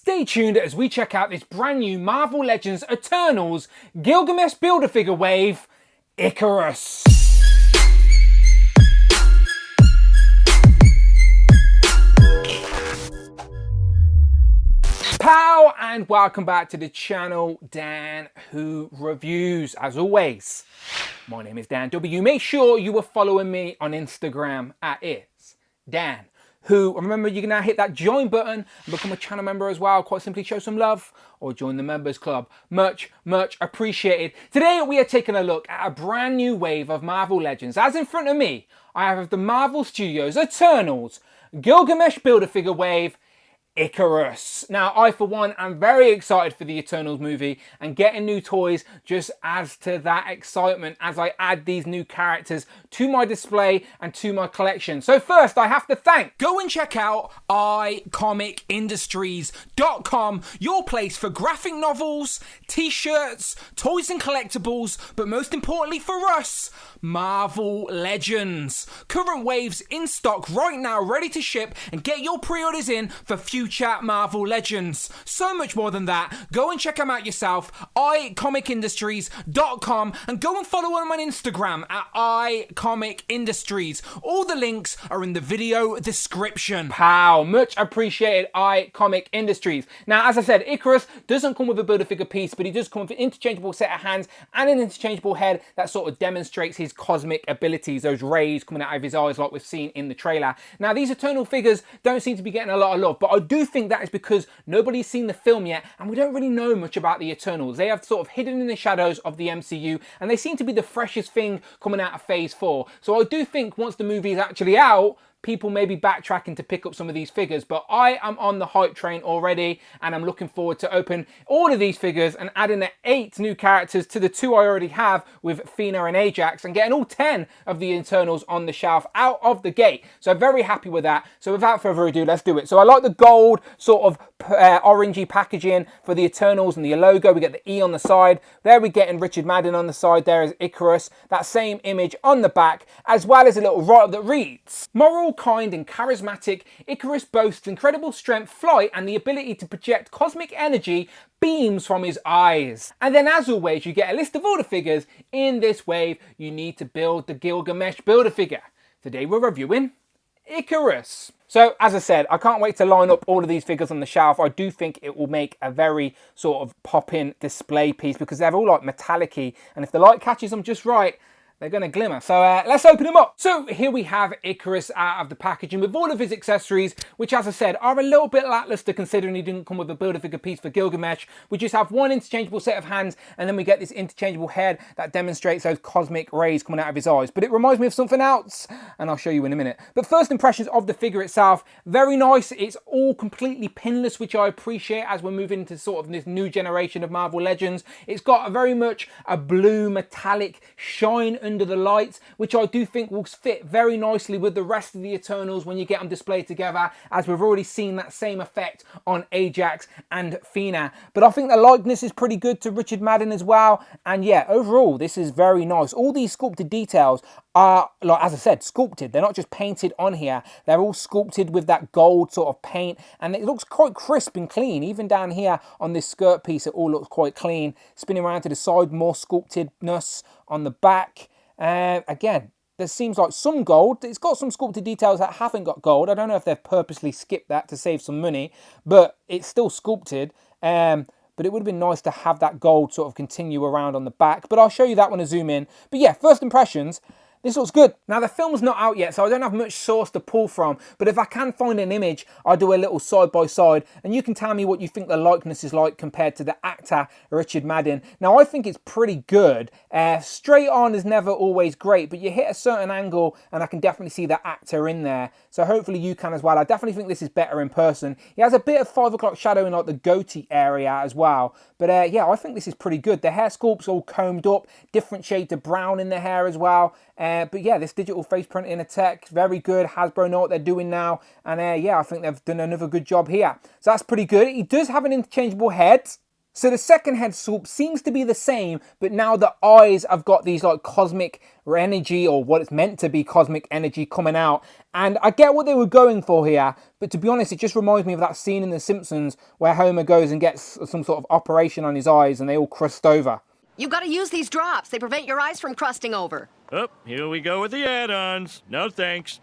Stay tuned as we check out this brand new Marvel Legends Eternals Gilgamesh Build-A-Figure wave, Ikaris. Pow, and welcome back to the channel, Dan Who Reviews. As always, my name is Dan W. Make sure you are following me on Instagram at It's Dan Who. Remember, you can now hit that join button and become a channel member as well. Quite simply show some love or join the members club. Much appreciated. Today we are taking a look at a brand new wave of Marvel Legends. As in front of me, I have the Marvel Studios Eternals Gilgamesh Build-A-Figure wave, Ikaris. Now, I for one am very excited for the Eternals movie, and getting new toys just adds to that excitement as I add these new characters to my display and to my collection. So first, I have to go and check out iComicIndustries.com, your place for graphic novels, t-shirts, toys and collectibles, but most importantly for us, Marvel Legends. Current waves in stock right now, ready to ship, and get your pre-orders in for future Marvel Legends. So much more than that. Go and check them out yourself, iComicIndustries.com, and go and follow them on Instagram at iComicIndustries. All the links are in the video description. Pow, much appreciated, iComic Industries. Now, as I said, Ikaris doesn't come with a Build-A-Figure piece, but he does come with an interchangeable set of hands and an interchangeable head that sort of demonstrates his cosmic abilities, those rays coming out of his eyes like we've seen in the trailer. Now, these Eternal figures don't seem to be getting a lot of love, but I do think that is because nobody's seen the film yet, and we don't really know much about the Eternals. They have sort of hidden in the shadows of the MCU, and they seem to be the freshest thing coming out of Phase 4. So I do think once the movie is actually out, people may be backtracking to pick up some of these figures, but I am on the hype train already, and I'm looking forward to open all of these figures and adding the 8 new characters to the 2 I already have with Athena and Ajax, and getting all 10 of the Eternals on the shelf out of the gate. So very happy with that. So without further ado, let's do it. So I like the gold sort of orangey packaging for the Eternals and the logo. We get the E on the side. There we're getting Richard Madden on the side. There is Ikaris. That same image on the back, as well as a little write-up that reads, "Moral, kind and charismatic, Ikaris boasts incredible strength, flight, and the ability to project cosmic energy beams from his eyes." And then, as always, you get a list of all the figures in this wave you need to build the Gilgamesh Build-A-Figure. Today we're reviewing Ikaris. So, as I said, I can't wait to line up all of these figures on the shelf. I do think it will make a very sort of pop-in display piece because they're all like metallic-y, and if the light catches them just right, they're going to glimmer. So let's open them up. So here we have Ikaris out of the packaging with all of his accessories, which, as I said, are a little bit lackluster considering he didn't come with a Build-A-Figure piece for Gilgamesh. We just have one interchangeable set of hands, and then we get this interchangeable head that demonstrates those cosmic rays coming out of his eyes. But it reminds me of something else, and I'll show you in a minute. But first impressions of the figure itself, very nice. It's all completely pinless, which I appreciate as we're moving into sort of this new generation of Marvel Legends. It's got a very much a blue metallic shine under the lights, which I do think will fit very nicely with the rest of the Eternals when you get them displayed together, as we've already seen that same effect on Ajax and Athena. But I think the likeness is pretty good to Richard Madden as well, and yeah, overall this is very nice. All these sculpted details are, like as I said, sculpted. They're not just painted on here, they're all sculpted with that gold sort of paint, and it looks quite crisp and clean. Even down here on this skirt piece, it all looks quite clean. Spinning around to the side, more sculptedness on the back. Again, there seems like some gold. It's got some sculpted details that haven't got gold. I don't know if they've purposely skipped that to save some money, but it's still sculpted. But it would have been nice to have that gold sort of continue around on the back. But I'll show you that when I zoom in. But yeah, first impressions. This looks good. Now, the film's not out yet, so I don't have much source to pull from, but if I can find an image, I'll do a little side-by-side, and you can tell me what you think the likeness is like compared to the actor, Richard Madden. Now, I think it's pretty good. Straight on is never always great, but you hit a certain angle, and I can definitely see the actor in there, so hopefully you can as well. I definitely think this is better in person. He has a bit of 5 o'clock shadow in like the goatee area as well, but yeah, I think this is pretty good. The hair sculpt's all combed up, different shades of brown in the hair as well. But yeah, this digital face printing tech, very good. Hasbro know what they're doing now. And yeah, I think they've done another good job here. So that's pretty good. He does have an interchangeable head. So the second head sculpt seems to be the same, but now the eyes have got these like cosmic energy, or what it's meant to be cosmic energy coming out. And I get what they were going for here, but to be honest, it just reminds me of that scene in The Simpsons where Homer goes and gets some sort of operation on his eyes and they all crust over. You've got to use these drops. They prevent your eyes from crusting over. Oh, here we go with the add-ons. No thanks.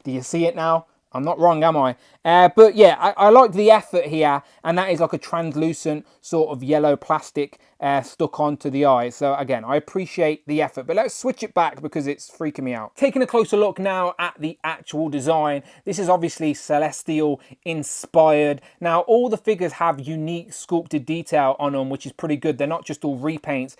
Do you see it now? I'm not wrong, am I? But yeah, I like the effort here, and that is like a translucent sort of yellow plastic stuck onto the eye. So again, I appreciate the effort, but let's switch it back because it's freaking me out. Taking a closer look now at the actual design, this is obviously Celestial inspired. Now, all the figures have unique sculpted detail on them, which is pretty good. They're not just all repaints.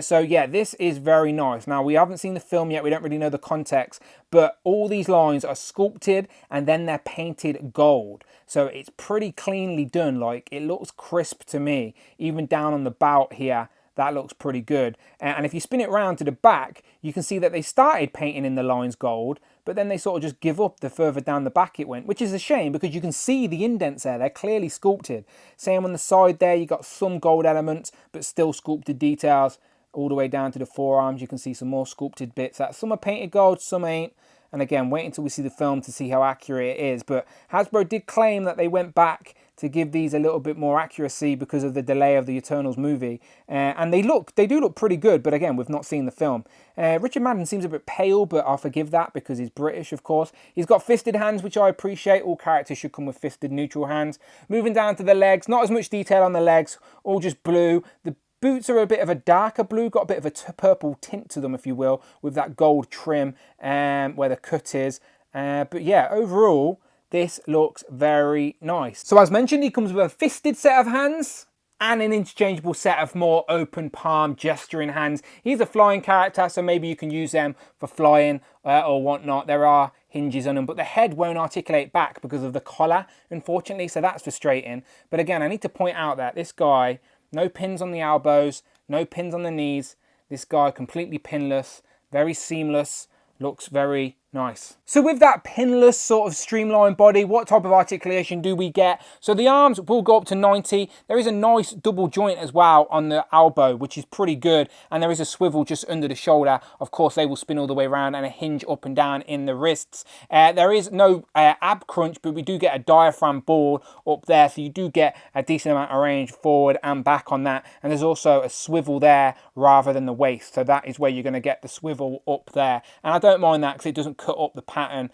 So yeah, this is very nice. Now, we haven't seen the film yet. We don't really know the context, but all these lines are sculpted and then they're painted gold. So it's pretty cleanly done. Like, it looks crisp to me. Even down on the bout here, that looks pretty good. And if you spin it around to the back, you can see that they started painting in the lines gold, but then they sort of just give up the further down the back it went, which is a shame because you can see the indents there. They're clearly sculpted. Same on the side there, you got some gold elements, but still sculpted details. All the way down to the forearms, you can see some more sculpted bits. Some are painted gold, some ain't. And again, wait until we see the film to see how accurate it is. But Hasbro did claim that they went back to give these a little bit more accuracy because of the delay of the Eternals movie. And they do look pretty good, but again, we've not seen the film. Richard Madden seems a bit pale, but I'll forgive that because he's British, of course. He's got fisted hands, which I appreciate. All characters should come with fisted neutral hands. Moving down to the legs, not as much detail on the legs, all just blue. The boots are a bit of a darker blue, got a bit of a purple tint to them, if you will, with that gold trim where the cut is. But yeah, overall, this looks very nice. So as mentioned, he comes with a fisted set of hands and an interchangeable set of more open palm gesturing hands. He's a flying character, so maybe you can use them for flying or whatnot. There are hinges on them, but the head won't articulate back because of the collar, unfortunately, so that's frustrating. But again, I need to point out that this guy, no pins on the elbows, no pins on the knees. This guy completely pinless, very seamless, looks very nice. So with that pinless sort of streamlined body, what type of articulation do we get? So the arms will go up to 90. There is a nice double joint as well on the elbow, which is pretty good. And there is a swivel just under the shoulder. Of course, they will spin all the way around, and a hinge up and down in the wrists. There is no ab crunch, but we do get a diaphragm ball up there. So you do get a decent amount of range forward and back on that. And there's also a swivel there rather than the waist. So that is where you're going to get the swivel up there. And I don't mind that because it doesn't cut up the pattern,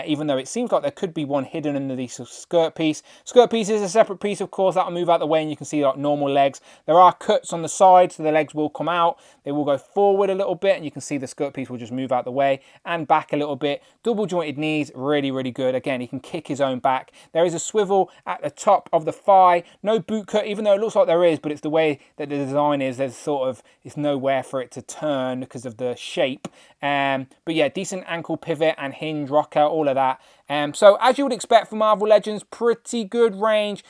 even though it seems like there could be one hidden under the skirt piece. Skirt piece is a separate piece, of course, that'll move out the way, and you can see like normal legs. There are cuts on the side, so the legs will come out. They will go forward a little bit, and you can see the skirt piece will just move out the way and back a little bit. Double jointed knees, really, really good. Again, he can kick his own back. There is a swivel at the top of the thigh. No boot cut, even though it looks like there is, but it's the way that the design is. There's sort of, it's nowhere for it to turn because of the shape. But yeah, decent ankle pivot and hinge rocker, all of that. So as you would expect for Marvel Legends, pretty good range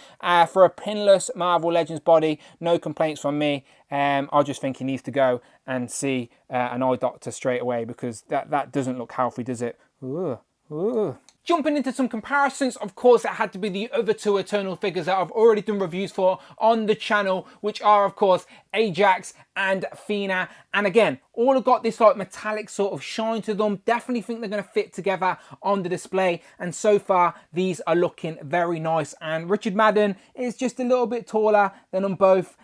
for a pinless Marvel Legends body. No complaints from me. I just think he needs to go and see an eye doctor straight away because that doesn't look healthy, does it? Ooh, ooh. Jumping into some comparisons, of course, it had to be the other two Eternal figures that I've already done reviews for on the channel, which are, of course, Ajax and Athena. And again, all have got this like metallic sort of shine to them. Definitely think they're going to fit together on the display. And so far, these are looking very nice. And Richard Madden is just a little bit taller than them both,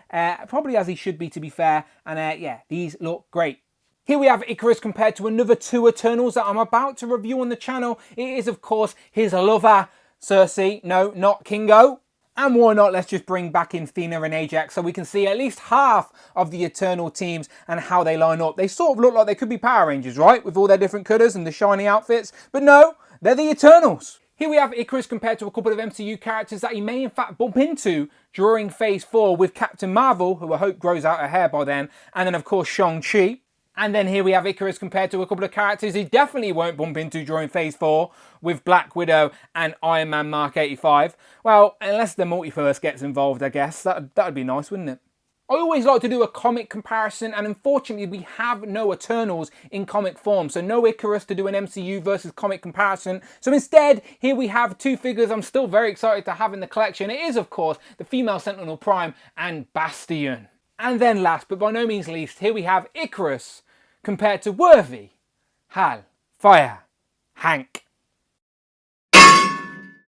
probably as he should be, to be fair. And yeah, these look great. Here we have Ikaris compared to another two Eternals that I'm about to review on the channel. It is, of course, his lover, Cersei. No, not Kingo. And why not, let's just bring back in Athena and Ajax so we can see at least half of the Eternal teams and how they line up. They sort of look like they could be Power Rangers, right? With all their different colours and the shiny outfits. But no, they're the Eternals. Here we have Ikaris compared to a couple of MCU characters that he may in fact bump into during Phase 4 with Captain Marvel, who I hope grows out her hair by then, and then of course Shang-Chi. And then here we have Ikaris compared to a couple of characters he definitely won't bump into during Phase 4 with Black Widow and Iron Man Mark 85. Well, unless the multiverse gets involved, I guess. That'd be nice, wouldn't it? I always like to do a comic comparison, and unfortunately we have no Eternals in comic form, so no Ikaris to do an MCU versus comic comparison. So instead, here we have two figures I'm still very excited to have in the collection. It is, of course, the female Sentinel Prime and Bastion. And then last, but by no means least, here we have Ikaris compared to Worthy, Hal, Fire, Hank.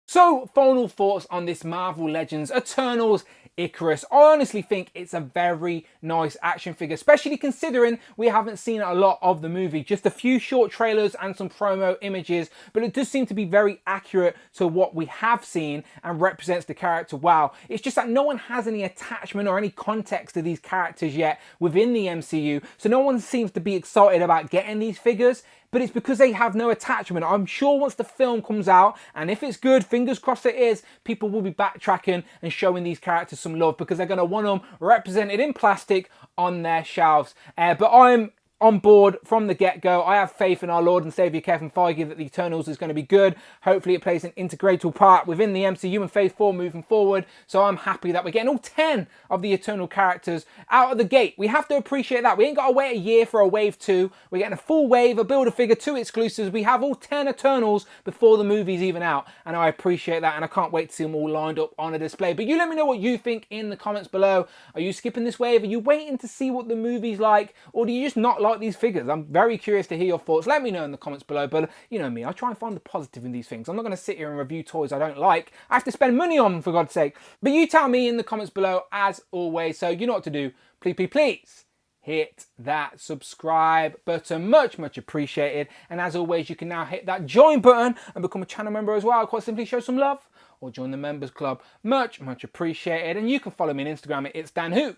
So, final thoughts on this Marvel Legends Eternals Ikaris. I honestly think it's a very nice action figure, especially considering we haven't seen a lot of the movie. Just a few short trailers and some promo images, but it does seem to be very accurate to what we have seen and represents the character well. It's just that no one has any attachment or any context to these characters yet within the MCU, so no one seems to be excited about getting these figures. But it's because they have no attachment. I'm sure once the film comes out, and if it's good, fingers crossed it is, people will be backtracking and showing these characters some love because they're going to want them represented in plastic on their shelves. But I'm on board from the get-go. I have faith in our Lord and Saviour Kevin Feige that the Eternals is going to be good. Hopefully it plays an integral part within the MCU and Phase 4 moving forward. So I'm happy that we're getting all 10 of the Eternal characters out of the gate. We have to appreciate that. We ain't got to wait a year for a wave 2. We're getting a full wave, a Build-A-Figure, 2 exclusives. We have all 10 Eternals before the movie's even out. And I appreciate that, and I can't wait to see them all lined up on a display. But you let me know what you think in the comments below. Are you skipping this wave? Are you waiting to see what the movie's like? Or do you just not like these figures? I'm very curious to hear your thoughts. Let me know in the comments below. But you know me, I try and find the positive in these things. I'm not going to sit here and review toys I don't like. I have to spend money on them, for God's sake. But you tell me in the comments below as always. So you know what to do. Please hit that subscribe button. Much appreciated. And as always, you can now hit that join button and become a channel member as well. Quite simply show some love or join the members club. Much appreciated. And you can follow me on Instagram at It's Dan Who. And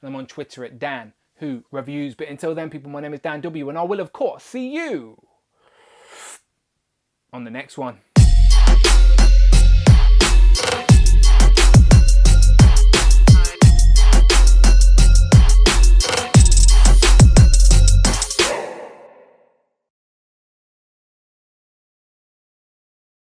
I'm on Twitter at Dan Who Reviews. But until then, people, my name is Dan W, and I will, of course, see you on the next one.